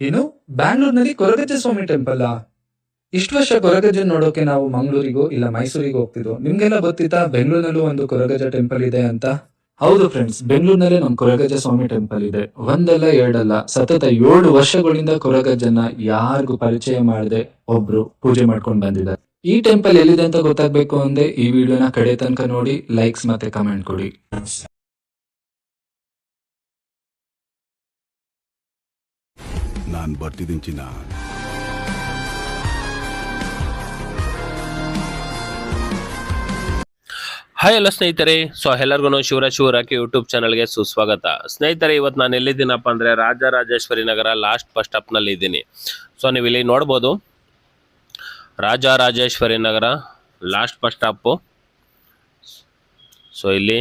ಏನು, ಬ್ಯಾಂಗ್ಳೂರ್ನಲ್ಲಿ ಕೊರಗಜ್ಜ ಸ್ವಾಮಿ ಟೆಂಪಲ್? ಇಷ್ಟು ವರ್ಷ ಕೊರಗಜ್ಜ ನೋಡೋಕೆ ನಾವು ಮಂಗಳೂರಿಗೋ ಇಲ್ಲ ಮೈಸೂರಿಗೋ ಹೋಗ್ತಿದ್ವು. ನಿಮ್ಗೆಲ್ಲ ಗೊತ್ತಿತ್ತಾ ಬೆಂಗಳೂರಿನಲ್ಲೂ ಒಂದು ಕೊರಗಜ್ಜ ಟೆಂಪಲ್ ಇದೆ ಅಂತ? ಹೌದು ಫ್ರೆಂಡ್ಸ್, ಬೆಂಗಳೂರಿನಲ್ಲೇ ನಮ್ ಕೊರಗಜ್ಜ ಸ್ವಾಮಿ ಟೆಂಪಲ್ ಇದೆ. ಒಂದಲ್ಲ ಎರಡಲ್ಲ, ಸತತ 7 ವರ್ಷಗಳಿಂದ ಕೊರಗಜ್ಜನ ಯಾರಿಗೂ ಪರಿಚಯ ಮಾಡದೆ ಒಬ್ರು ಪೂಜೆ ಮಾಡ್ಕೊಂಡು ಬಂದಿದ್ದಾರೆ. ಈ ಟೆಂಪಲ್ ಎಲ್ಲಿದೆ ಅಂತ ಗೊತ್ತಾಗ್ಬೇಕು ಅಂದ್ರೆ ಈ ವಿಡಿಯೋನ ಕಡೆ ತನಕ ನೋಡಿ, ಲೈಕ್ಸ್ ಮತ್ತೆ ಕಮೆಂಟ್ ಕೊಡಿ. ನಾನು ಬರ್ತಿದ್ದೀನಿ ಚಿನ್ನ. ಹಾಯ್ ಎಲ್ಲ ಸ್ನೇಹಿತರೆ, ಎಲ್ಲರಿಗೂ ಶಿವರಾಕಿ ಯೂಟ್ಯೂಬ್ ಚಾನಲ್ಗೆ ಸುಸ್ವಾಗತ. ಸ್ನೇಹಿತರೆ, ಇವತ್ತು ನಾನು ಎಲ್ಲಿದ್ದೀನಪ್ಪ ಅಂದರೆ ರಾಜರಾಜೇಶ್ವರಿ ನಗರ ಲಾಸ್ಟ್ ಬಸ್ ಸ್ಟಾಪ್ನಲ್ಲಿ ಇದ್ದೀನಿ. ನೀವು ಇಲ್ಲಿ ನೋಡ್ಬೋದು, Rajarajeshwari Nagar last bus stop. ಇಲ್ಲಿ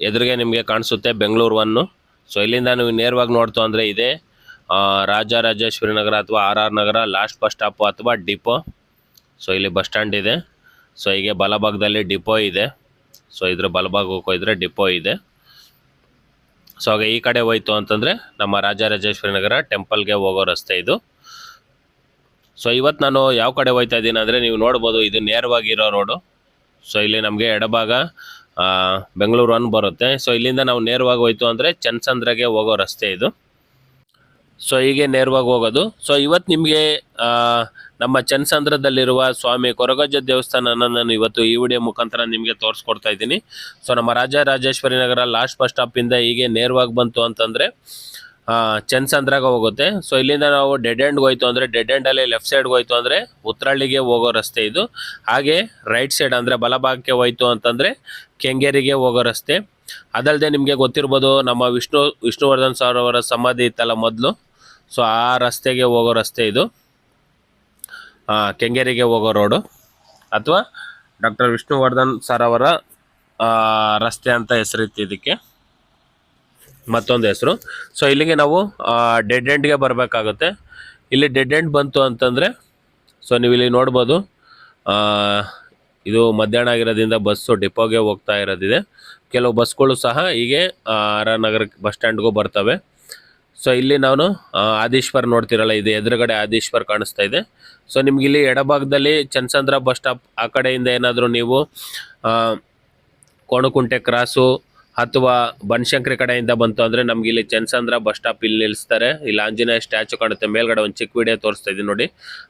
ಎದುರಿಗೆ ನಿಮಗೆ ಕಾಣಿಸುತ್ತೆ ಬೆಂಗಳೂರು 1. ಇಲ್ಲಿಂದ ನೀವು ನೇರವಾಗಿ ನೋಡ್ತು ಅಂದರೆ ಇದೆ ರಾಜರಾಜೇಶ್ವರಿ ನಗರ ಅಥವಾ RR ನಗರ ಲಾಸ್ಟ್ ಬಸ್ ಸ್ಟಾಪು ಅಥವಾ ಡಿಪೋ. ಇಲ್ಲಿ ಬಸ್ ಸ್ಟ್ಯಾಂಡ್ ಇದೆ. ಹೀಗೆ ಬಲಭಾಗದಲ್ಲಿ ಡಿಪೋ ಇದೆ. ಇದ್ರ ಬಲಭಾಗಕ್ಕೆ ಹೋಗಿದ್ರೆ ಡಿಪೋ ಇದೆ. ಹಾಗೆ ಈ ಕಡೆ ಹೋಯ್ತು ಅಂತಂದರೆ ನಮ್ಮ ರಾಜರಾಜೇಶ್ವರಿ ನಗರ ಟೆಂಪಲ್ಗೆ ಹೋಗೋ ರಸ್ತೆ ಇದು. ಇವತ್ತು ನಾನು ಯಾವ ಕಡೆ ಹೋಯ್ತಾ ಇದ್ದೀನಿ ಅಂದರೆ ನೀವು ನೋಡ್ಬೋದು, ಇದು ನೇರವಾಗಿರೋ ರೋಡು. ಇಲ್ಲಿ ನಮಗೆ ಎಡಭಾಗ ಬೆಂಗಳೂರು 1 ಬರುತ್ತೆ. ಇಲ್ಲಿಂದ ನಾವು ನೇರವಾಗಿ ಹೋಯ್ತು ಅಂದರೆ ಚನ್ನಸಂದ್ರಗೆ ಹೋಗೋ ರಸ್ತೆ ಇದು. ಹೀಗೆ ನೇರವಾಗಿ ಹೋಗೋದು. ಇವತ್ತು ನಿಮಗೆ ನಮ್ಮ ಚನ್ನಸಂದ್ರದಲ್ಲಿರುವ ಸ್ವಾಮಿ ಕೊರಗಜ್ಜ ದೇವಸ್ಥಾನನ ನಾನು ಇವತ್ತು ಈ ವಿಡಿಯೋ ಮುಖಾಂತರ ನಿಮಗೆ ತೋರಿಸ್ಕೊಡ್ತಾ ಇದ್ದೀನಿ. ನಮ್ಮ ರಾಜರಾಜೇಶ್ವರಿ ನಗರ ಲಾಸ್ಟ್ ಬಸ್ ಸ್ಟಾಪಿಂದ ಹೀಗೆ ನೇರವಾಗಿ ಬಂತು ಅಂತಂದರೆ ಚನ್ನಸಂದ್ರಾಗ ಹೋಗುತ್ತೆ. ಇಲ್ಲಿಂದ ನಾವು ಡೆಡ್ ಎಂಡ್ಗೆ ಹೋಯ್ತು ಅಂದರೆ ಡೆಡ್ ಎಂಡಲ್ಲಿ ಲೆಫ್ಟ್ ಸೈಡ್ಗೆ ಹೋಯ್ತು ಅಂದರೆ ಉತ್ರಳ್ಳಿಗೆ ಹೋಗೋ ರಸ್ತೆ ಇದು. ಹಾಗೆ ರೈಟ್ ಸೈಡ್ ಅಂದರೆ ಬಲಭಾಗಕ್ಕೆ ಹೋಯ್ತು ಅಂತಂದರೆ ಕೆಂಗೇರಿಗೆ ಹೋಗೋ ರಸ್ತೆ. ಅದಲ್ಲದೆ ನಿಮಗೆ ಗೊತ್ತಿರ್ಬೋದು, ನಮ್ಮ ವಿಷ್ಣುವರ್ಧನ್ ಸರ್ ಅವರ ಸಮಾಧಿ ಇತ್ತಲ್ಲ ಮೊದಲು, ಆ ರಸ್ತೆಗೆ ಹೋಗೋ ರಸ್ತೆ ಇದು. ಕೆಂಗೇರಿಗೆ ಹೋಗೋ ರೋಡು ಅಥವಾ ಡಾಕ್ಟರ್ ವಿಷ್ಣುವರ್ಧನ್ ಸರ್ ಅವರ ರಸ್ತೆ ಅಂತ ಹೆಸರಿತ್ತು ಇದಕ್ಕೆ, ಮತ್ತೊಂದು ಹೆಸರು. ಇಲ್ಲಿಗೆ ನಾವು ಡೆಡ್ ಎಂಡ್ಗೆ ಬರಬೇಕಾಗುತ್ತೆ. ಇಲ್ಲಿ ಡೆಡ್ ಎಂಡ್ ಬಂತು ಅಂತಂದರೆ ನೀವು ಇಲ್ಲಿ ನೋಡ್ಬೋದು, ಇದು ಮಧ್ಯಾಹ್ನ ಆಗಿರೋದ್ರಿಂದ ಬಸ್ಸು ಡಿಪೋಗೆ ಹೋಗ್ತಾ ಇರೋದಿದೆ. ಕೆಲವು ಬಸ್ಗಳು ಸಹ ಹೀಗೆ RR ನಗರ ಬಸ್ ಸ್ಟ್ಯಾಂಡ್ಗೂ ಬರ್ತವೆ. ಇಲ್ಲಿ ನಾನು ಆದೀಶ್ವರ್ ನೋಡ್ತಿರಲ್ಲ, ಇದು ಎದುರುಗಡೆ ಆದೀಶ್ವರ್ ಕಾಣಿಸ್ತಾ ಇದೆ. ನಿಮ್ಗೆ ಇಲ್ಲಿ ಎಡಭಾಗದಲ್ಲಿ ಚನ್ನಸಂದ್ರ ಬಸ್ ಸ್ಟಾಪ್ ಆ ಕಡೆಯಿಂದ ಏನಾದರೂ ನೀವು ಕೋಣಕುಂಟೆ ಕ್ರಾಸು ಅಥವಾ ಬನಶಂಕರಿ ಕಡೆಯಿಂದ ಬಂತು ಅಂದರೆ ನಮ್ಗೆ ಇಲ್ಲಿ ಚನ್ನಸಂದ್ರ ಬಸ್ ಸ್ಟಾಪ್ ಇಲ್ಲಿ ನಿಲ್ಲಿಸ್ತಾರೆ. ಇಲ್ಲಿ ಆಂಜನೇಯ ಸ್ಟ್ಯಾಚು ಕಾಣುತ್ತೆ, ಮೇಲ್ಗಡೆ ಒಂದು ಚಿಕ್ಕ ವಿಡಿಯೋ ತೋರಿಸ್ತಾ ಇದ್ದೀನಿ ನೋಡಿ,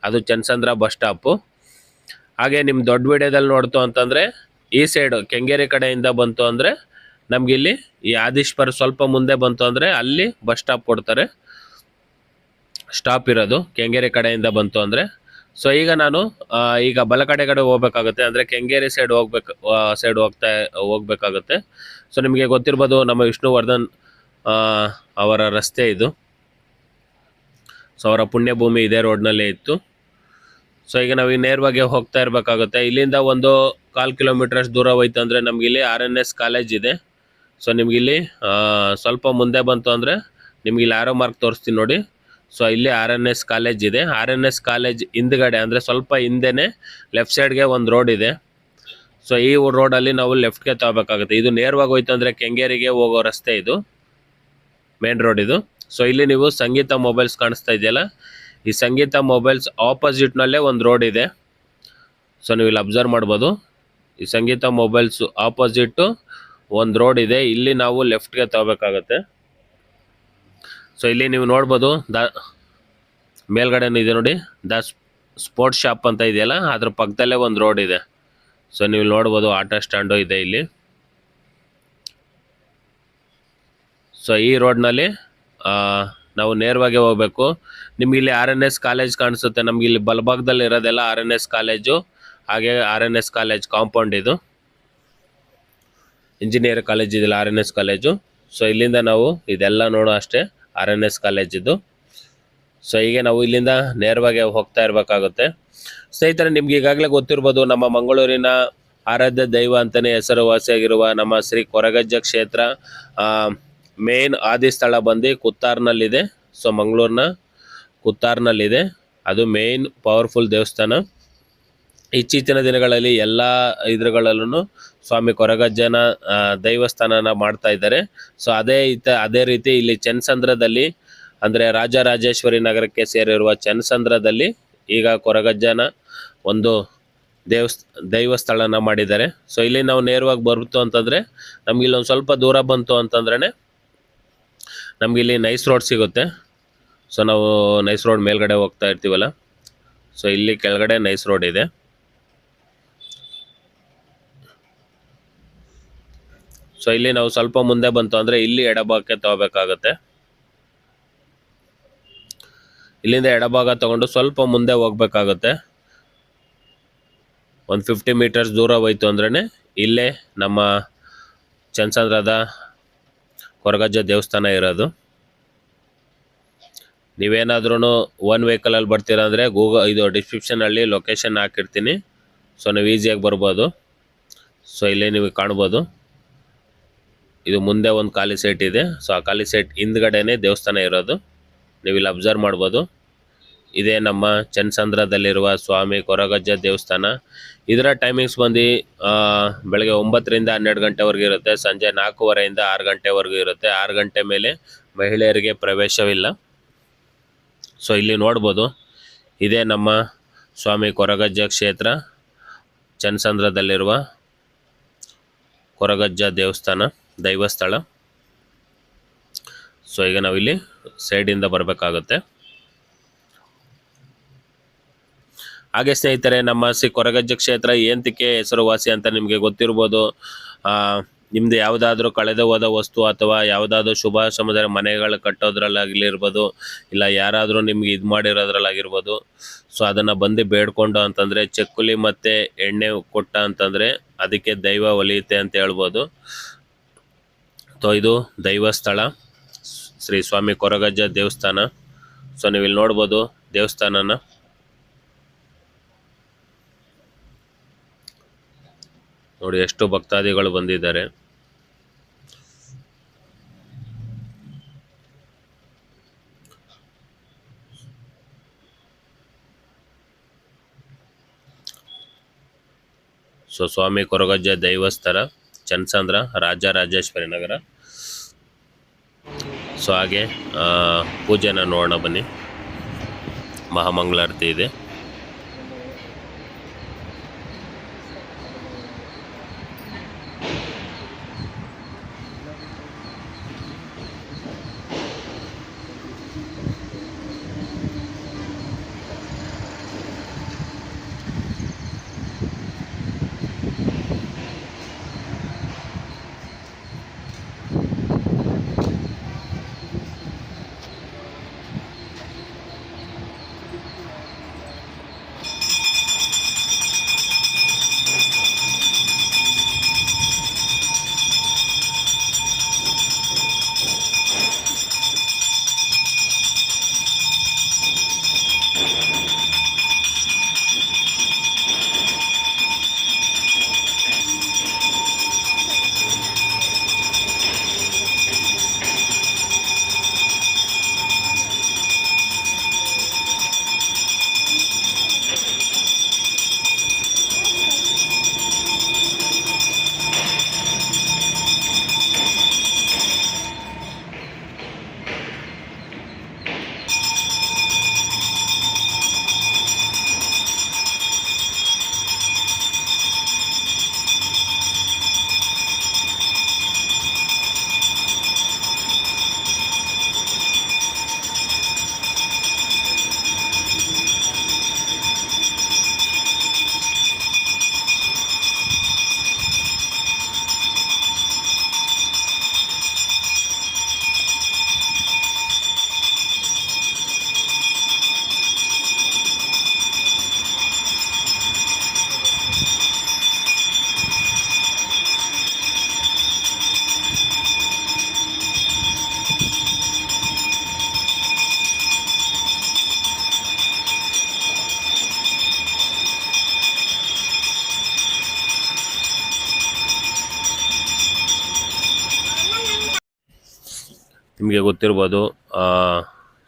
ಅದು ಚನ್ನಸಂದ್ರ ಬಸ್ ಸ್ಟಾಪು. ಹಾಗೆ ನಿಮ್ಮ ದೊಡ್ಡ ವಿಡಿಯೋದಲ್ಲಿ ನೋಡ್ತು ಅಂತಂದರೆ ಈ ಸೈಡು ಕೆಂಗೇರಿ ಕಡೆಯಿಂದ ಬಂತು ಅಂದರೆ ನಮ್ಗೆ ಇಲ್ಲಿ ಈ ಆದೀಶ್ವರ್ ಸ್ವಲ್ಪ ಮುಂದೆ ಬಂತು ಅಂದರೆ ಅಲ್ಲಿ ಬಸ್ ಸ್ಟಾಪ್ ಕೊಡ್ತಾರೆ, ಸ್ಟಾಪ್ ಇರೋದು ಕೆಂಗೇರಿ ಕಡೆಯಿಂದ ಬಂತು ಅಂದರೆ. ಈಗ ನಾನು ಈಗ ಬಲ ಕಡೆ ಹೋಗ್ಬೇಕಾಗುತ್ತೆ, ಅಂದರೆ ಕೆಂಗೇರಿ ಸೈಡ್ ಹೋಗ್ಬೇಕಾಗುತ್ತೆ. ನಿಮಗೆ ಗೊತ್ತಿರ್ಬೋದು, ನಮ್ಮ ವಿಷ್ಣುವರ್ಧನ್ ಅವರ ರಸ್ತೆ ಇದು. ಅವರ ಪುಣ್ಯಭೂಮಿ ಇದೇ ರೋಡ್ನಲ್ಲೇ ಇತ್ತು. ಈಗ ನಾವು ನೇರವಾಗಿ ಹೋಗ್ತಾ ಇರಬೇಕಾಗುತ್ತೆ. ಇಲ್ಲಿಂದ ಒಂದು 1/4 ಕಿಲೋಮೀಟರ್ಸ್ ದೂರ ಹೋಯ್ತು ಅಂದರೆ ನಮ್ಗೆ ಇಲ್ಲಿ RNS ಕಾಲೇಜ್ ಇದೆ. ನಿಮ್ಗೆ ಇಲ್ಲಿ ಸ್ವಲ್ಪ ಮುಂದೆ ಬಂತು ಅಂದರೆ ನಿಮ್ಗೆ ಇಲ್ಲಿ ಆರೋ ಮಾರ್ಕ್ ತೋರಿಸ್ತೀನಿ ನೋಡಿ. ಇಲ್ಲಿ RNS ಕಾಲೇಜ್ ಇದೆ. RNS ಕಾಲೇಜ್ ಹಿಂದ್ಗಡೆ ಅಂದರೆ ಸ್ವಲ್ಪ ಹಿಂದೆನೇ ಲೆಫ್ಟ್ ಸೈಡ್ಗೆ ಒಂದು ರೋಡ್ ಇದೆ. ಈ ರೋಡಲ್ಲಿ ನಾವು ಲೆಫ್ಟ್ಗೆ ತಗೋಬೇಕಾಗುತ್ತೆ. ಇದು ನೇರವಾಗಿ ಹೋಯ್ತು ಅಂದರೆ ಕೆಂಗೇರಿಗೆ ಹೋಗೋ ರಸ್ತೆ ಇದು, ಮೇನ್ ರೋಡ್ ಇದು. ಇಲ್ಲಿ ನೀವು ಸಂಗೀತ ಮೊಬೈಲ್ಸ್ ಕಾಣಿಸ್ತಾ ಇದೆಯಲ್ಲ, ಈ ಸಂಗೀತ ಮೊಬೈಲ್ಸ್ ಆಪೋಸಿಟ್ನಲ್ಲೇ ಒಂದು ರೋಡ್ ಇದೆ. ನೀವು ಇಲ್ಲಿ ಅಬ್ಸರ್ವ್ ಮಾಡ್ಬೋದು, ಈ ಸಂಗೀತ ಮೊಬೈಲ್ಸ್ ಆಪೋಸಿಟ್ಟು ಒಂದು ರೋಡ್ ಇದೆ. ಇಲ್ಲಿ ನಾವು ಲೆಫ್ಟ್ಗೆ ತಗೋಬೇಕಾಗತ್ತೆ. ಇಲ್ಲಿ ನೀವು ನೋಡ್ಬೋದು, ಮೇಲ್ಗಡೆ ಇದೆ ನೋಡಿ, ದ ಸ್ಪೋರ್ಟ್ಸ್ ಶಾಪ್ ಅಂತ ಇದೆಯಲ್ಲ, ಅದ್ರ ಪಕ್ಕದಲ್ಲೇ ಒಂದು ರೋಡ್ ಇದೆ. ನೀವು ನೋಡ್ಬೋದು, ಆಟೋ ಸ್ಟ್ಯಾಂಡು ಇದೆ ಇಲ್ಲಿ. ಈ ರೋಡ್ನಲ್ಲಿ ನಾವು ನೇರವಾಗಿ ಹೋಗಬೇಕು. ನಿಮ್ಗೆ ಇಲ್ಲಿ RNS ಕಾಲೇಜ್ ಕಾಣಿಸುತ್ತೆ. ನಮ್ಗೆ ಇಲ್ಲಿ ಬಲಭಾಗದಲ್ಲಿ ಇರೋದೆಲ್ಲ RNS ಕಾಲೇಜು. ಹಾಗೆ RNS ಕಾಲೇಜ್ ಕಾಂಪೌಂಡ್ ಇದು, ಇಂಜಿನಿಯರ್ ಕಾಲೇಜ್ ಇದೆಲ್ಲ RNS ಕಾಲೇಜು. ಇಲ್ಲಿಂದ ನಾವು ಇದೆಲ್ಲ ನೋಡೋ ಅಷ್ಟೇ RNS ಕಾಲೇಜ್ ಇದು. ಹೀಗೆ ನಾವು ಇಲ್ಲಿಂದ ನೇರವಾಗಿ ಹೋಗ್ತಾ ಇರಬೇಕಾಗುತ್ತೆ. ಸ್ನೇಹಿತರೆ, ನಿಮ್ಗೆ ಈಗಾಗಲೇ ಗೊತ್ತಿರ್ಬೋದು, ನಮ್ಮ ಮಂಗಳೂರಿನ ಆರಾಧ್ಯ ದೈವ ಅಂತಲೇ ಹೆಸರುವಾಸಿಯಾಗಿರುವ ನಮ್ಮ ಶ್ರೀ ಕೊರಗಜ್ಜ ಕ್ಷೇತ್ರ ಮೇನ್ ಆದಿ ಸ್ಥಳ ಬಂದು ಕುತ್ತಾರ್ನಲ್ಲಿದೆ. ಮಂಗಳೂರಿನ ಕುತ್ತಾರ್ನಲ್ಲಿದೆ. ಅದು ಮೇನ್ ಪವರ್ಫುಲ್ ದೇವಸ್ಥಾನ. ಇತ್ತೀಚಿನ ದಿನಗಳಲ್ಲಿ ಎಲ್ಲ ಇದ್ರಗಳಲ್ಲೂ ಸ್ವಾಮಿ ಕೊರಗಜ್ಜನ ದೈವಸ್ಥಾನನ ಮಾಡ್ತಾ ಇದ್ದಾರೆ. ಅದೇ ರೀತಿ ಇಲ್ಲಿ ಚನ್ನಸಂದ್ರದಲ್ಲಿ ಅಂದರೆ ರಾಜರಾಜೇಶ್ವರಿ ನಗರಕ್ಕೆ ಸೇರಿರುವ ಚನ್ನಸಂದ್ರದಲ್ಲಿ ಈಗ ಕೊರಗಜ್ಜನ ಒಂದು ದೈವ ಸ್ಥಳನ ಮಾಡಿದ್ದಾರೆ. ಸೊ ಇಲ್ಲಿ ನಾವು ನೇರವಾಗಿ ಬರ್ತು ಅಂತಂದರೆ ನಮ್ಗೆ ಇಲ್ಲೊಂದು ಸ್ವಲ್ಪ ದೂರ ಬಂತು ಅಂತಂದ್ರೆ ನಮಗಿಲ್ಲಿ ನೈಸ್ ರೋಡ್ ಸಿಗುತ್ತೆ. ಸೊ ನಾವು ನೈಸ್ ರೋಡ್ ಮೇಲ್ಗಡೆ ಹೋಗ್ತಾ ಇರ್ತೀವಲ್ಲ, ಸೊ ಇಲ್ಲಿ ಕೆಳಗಡೆ ನೈಸ್ ರೋಡ್ ಇದೆ. ಸೊ ಇಲ್ಲಿ ನಾವು ಸ್ವಲ್ಪ ಮುಂದೆ ಬಂತು ಅಂದರೆ ಇಲ್ಲಿ ಎಡಭಾಗಕ್ಕೆ ತಗೋಬೇಕಾಗತ್ತೆ. ಇಲ್ಲಿಂದ ಎಡಭಾಗ ತಗೊಂಡು ಸ್ವಲ್ಪ ಮುಂದೆ ಹೋಗ್ಬೇಕಾಗುತ್ತೆ. ಒಂದು 50 ಮೀಟರ್ಸ್ ದೂರ ಹೋಯ್ತು ಅಂದ್ರೇ ಇಲ್ಲೇ ನಮ್ಮ ಚನ್ನಸಂದ್ರದ ಕೊರಗಜ್ಜ ದೇವಸ್ಥಾನ ಇರೋದು. ನೀವೇನಾದ್ರೂ ಒನ್ ವೆಹಿಕಲಲ್ಲಿ ಬರ್ತೀರಾ ಅಂದರೆ ಇದು ಡಿಸ್ಕ್ರಿಪ್ಷನಲ್ಲಿ ಲೊಕೇಶನ್ ಹಾಕಿರ್ತೀನಿ. ಸೊ ನೀವು ಈಸಿಯಾಗಿ ಬರ್ಬೋದು. ಸೊ ಇಲ್ಲೇ ನೀವು ಕಾಣ್ಬೋದು, ಇದು ಮುಂದೆ ಒಂದು ಖಾಲಿ ಸೈಟ್ ಇದೆ. ಸೊ ಆ ಖಾಲಿ ಸೈಟ್ ಹಿಂದ್ಗಡೆನೇ ದೇವಸ್ಥಾನ ಇರೋದು, ನೀವು ಇಲ್ಲಿ ಅಬ್ಸರ್ವ್ ಮಾಡ್ಬೋದು. ಇದೇ ನಮ್ಮ ಚನ್ನಸಂದ್ರದಲ್ಲಿರುವ ಸ್ವಾಮಿ ಕೊರಗಜ್ಜ ದೇವಸ್ಥಾನ. ಇದರ ಟೈಮಿಂಗ್ಸ್ ಬಂದು ಬೆಳಗ್ಗೆ 9ರಿಂದ 12 ಗಂಟೆವರೆಗೂ ಇರುತ್ತೆ, ಸಂಜೆ 4:30ಯಿಂದ 6 ಗಂಟೆವರೆಗೂ ಇರುತ್ತೆ. 6 ಗಂಟೆ ಮೇಲೆ ಮಹಿಳೆಯರಿಗೆ ಪ್ರವೇಶವಿಲ್ಲ. ಸೊ ಇಲ್ಲಿ ನೋಡ್ಬೋದು, ಇದೇ ನಮ್ಮ ಸ್ವಾಮಿ ಕೊರಗಜ್ಜ ಕ್ಷೇತ್ರ, ಚನ್ನಸಂದ್ರದಲ್ಲಿರುವ ಕೊರಗಜ್ಜ ದೇವಸ್ಥಾನ ದೈವಸ್ಥಳ. ಸೊ ಈಗ ನಾವಿಲ್ಲಿ ಸೈಡಿಂದ ಬರಬೇಕಾಗುತ್ತೆ. ಹಾಗೆ ಸ್ನೇಹಿತರೆ, ನಮ್ಮ ಕೊರಗಜ್ಜ ಕ್ಷೇತ್ರ ಏಂತಕ್ಕೆ ಹೆಸರುವಾಸಿ ಅಂತ ನಿಮಗೆ ಗೊತ್ತಿರ್ಬೋದು. ನಿಮ್ಮದು ಯಾವುದಾದ್ರೂ ಕಳೆದು ಹೋದ ವಸ್ತು ಅಥವಾ ಯಾವುದಾದ್ರೂ ಶುಭ ಸಮುದಾಯ ಮನೆಗಳು ಕಟ್ಟೋದ್ರಲ್ಲಾಗಿರ್ಬೋದು, ಇಲ್ಲ ಯಾರಾದರೂ ನಿಮ್ಗೆ ಇದು ಮಾಡಿರೋದ್ರಲ್ಲಾಗಿರ್ಬೋದು. ಸೊ ಅದನ್ನು ಬಂದು ಬೇಡ್ಕೊಂಡು ಅಂತಂದರೆ ಚಕ್ಕುಲಿ ಮತ್ತು ಎಣ್ಣೆ ಕೊಟ್ಟ ಅಂತಂದರೆ ಅದಕ್ಕೆ ದೈವ ಒಲಿಯುತ್ತೆ ಅಂತ ಹೇಳ್ಬೋದು. ಸೊ ಇದು ದೈವಸ್ಥಳ ಶ್ರೀ ಸ್ವಾಮಿ ಕೊರಗಜ್ಜ ದೇವಸ್ಥಾನ. ಸೊ ನೀವು ಇಲ್ಲಿ ನೋಡ್ಬೋದು ದೇವಸ್ಥಾನನ. ನೋಡಿ ಎಷ್ಟು ಭಕ್ತಾದಿಗಳು ಬಂದಿದ್ದಾರೆ. ಸೊ ಸ್ವಾಮಿ ಕೊರಗಜ್ಜ ದೈವಸ್ಥಳ, ಚನ್ನಸಂದ್ರ, ರಾಜರಾಜೇಶ್ವರಿ ನಗರ. ಸೊ ಹಾಗೆ ಪೂಜೆನ ನೋಡೋಣ ಬನ್ನಿ. ಮಹಾಮಂಗಳಾರತಿ ಇದೆ. ನಿಮಗೆ ಗೊತ್ತಿರ್ಬೋದು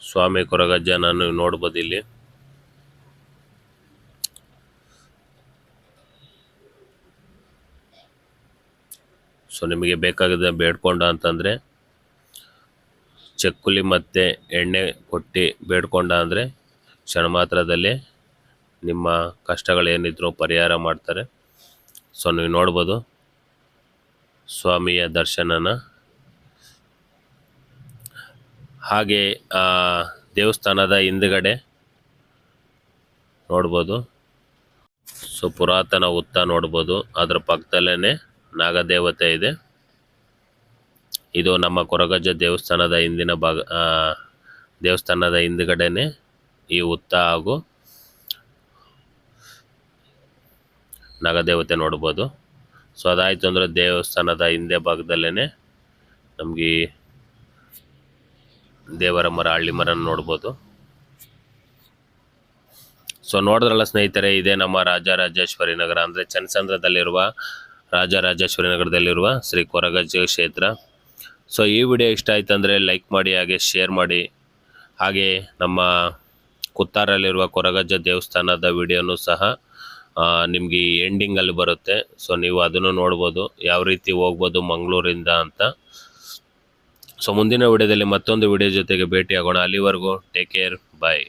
ಸ್ವಾಮಿ ಕೊರಗಜ್ಜನ ನೀವು ನೋಡ್ಬೋದು ಇಲ್ಲಿ. ಸೊ ನಿಮಗೆ ಬೇಕಾಗಿದೆ ಬೇಡ್ಕೊಂಡ ಅಂತಂದರೆ ಚಕ್ಕುಲಿ ಮತ್ತು ಎಣ್ಣೆ ಕೊಟ್ಟು ಬೇಡ್ಕೊಂಡ ಅಂದರೆ ಕ್ಷಣ ಮಾತ್ರದಲ್ಲಿ ನಿಮ್ಮ ಕಷ್ಟಗಳೇನಿದ್ರು ಪರಿಹಾರ ಮಾಡ್ತಾರೆ. ಸೊ ನೀವು ನೋಡ್ಬೋದು ಸ್ವಾಮಿಯ ದರ್ಶನನ. ಹಾಗೆ ದೇವಸ್ಥಾನದ ಹಿಂದುಗಡೆ ನೋಡ್ಬೋದು. ಸೊ ಪುರಾತನ ಹುತ್ತ ನೋಡ್ಬೋದು. ಅದರ ಪಕ್ಕದಲ್ಲೇ ನಾಗದೇವತೆ ಇದೆ. ಇದು ನಮ್ಮ ಕೊರಗಜ್ಜ ದೇವಸ್ಥಾನದ ಹಿಂದಿನ ಭಾಗ. ದೇವಸ್ಥಾನದ ಹಿಂದುಗಡೆನೆ ಈ ಹುತ್ತ ಹಾಗೂ ನಾಗದೇವತೆ ನೋಡ್ಬೋದು. ಸೊ ಅದಾಯಿತು ಅಂದರೆ ದೇವಸ್ಥಾನದ ಹಿಂದೆ ಭಾಗದಲ್ಲೇ ನಮಗೆ ದೇವರ ಮರ, ಹಳ್ಳಿ ಮರ ನೋಡ್ಬೋದು. ಸೊ ನೋಡಿದ್ರಲ್ಲ ಸ್ನೇಹಿತರೆ, ಇದೇ ನಮ್ಮ ರಾಜರಾಜೇಶ್ವರಿ ನಗರ ಅಂದರೆ ಚನ್ನಸಂದ್ರದಲ್ಲಿರುವ ರಾಜರಾಜೇಶ್ವರಿ ನಗರದಲ್ಲಿರುವ ಶ್ರೀ ಕೊರಗಜ್ಜ ಕ್ಷೇತ್ರ. ಸೊ ಈ ವಿಡಿಯೋ ಇಷ್ಟ ಆಯ್ತು ಅಂದರೆ ಲೈಕ್ ಮಾಡಿ, ಹಾಗೆ ಶೇರ್ ಮಾಡಿ. ಹಾಗೆ ನಮ್ಮ ಕುತ್ತಾರಲ್ಲಿರುವ ಕೊರಗಜ್ಜ ದೇವಸ್ಥಾನದ ವಿಡಿಯೋನು ಸಹ ನಿಮಗೆ ಎಂಡಿಂಗಲ್ಲಿ ಬರುತ್ತೆ. ಸೊ ನೀವು ಅದನ್ನು ನೋಡ್ಬೋದು, ಯಾವ ರೀತಿ ಹೋಗ್ಬೋದು ಮಂಗಳೂರಿಂದ ಅಂತ. ಸೊ ಮುಂದಿನ ವಿಡಿಯೋದಲ್ಲಿ ಮತ್ತೊಂದು ವಿಡಿಯೋ ಜೊತೆಗೆ ಭೇಟಿ ಆಗೋಣ. ಅಲ್ಲಿವರೆಗೂ ಟೇಕ್ ಕೇರ್, ಬಾಯ್.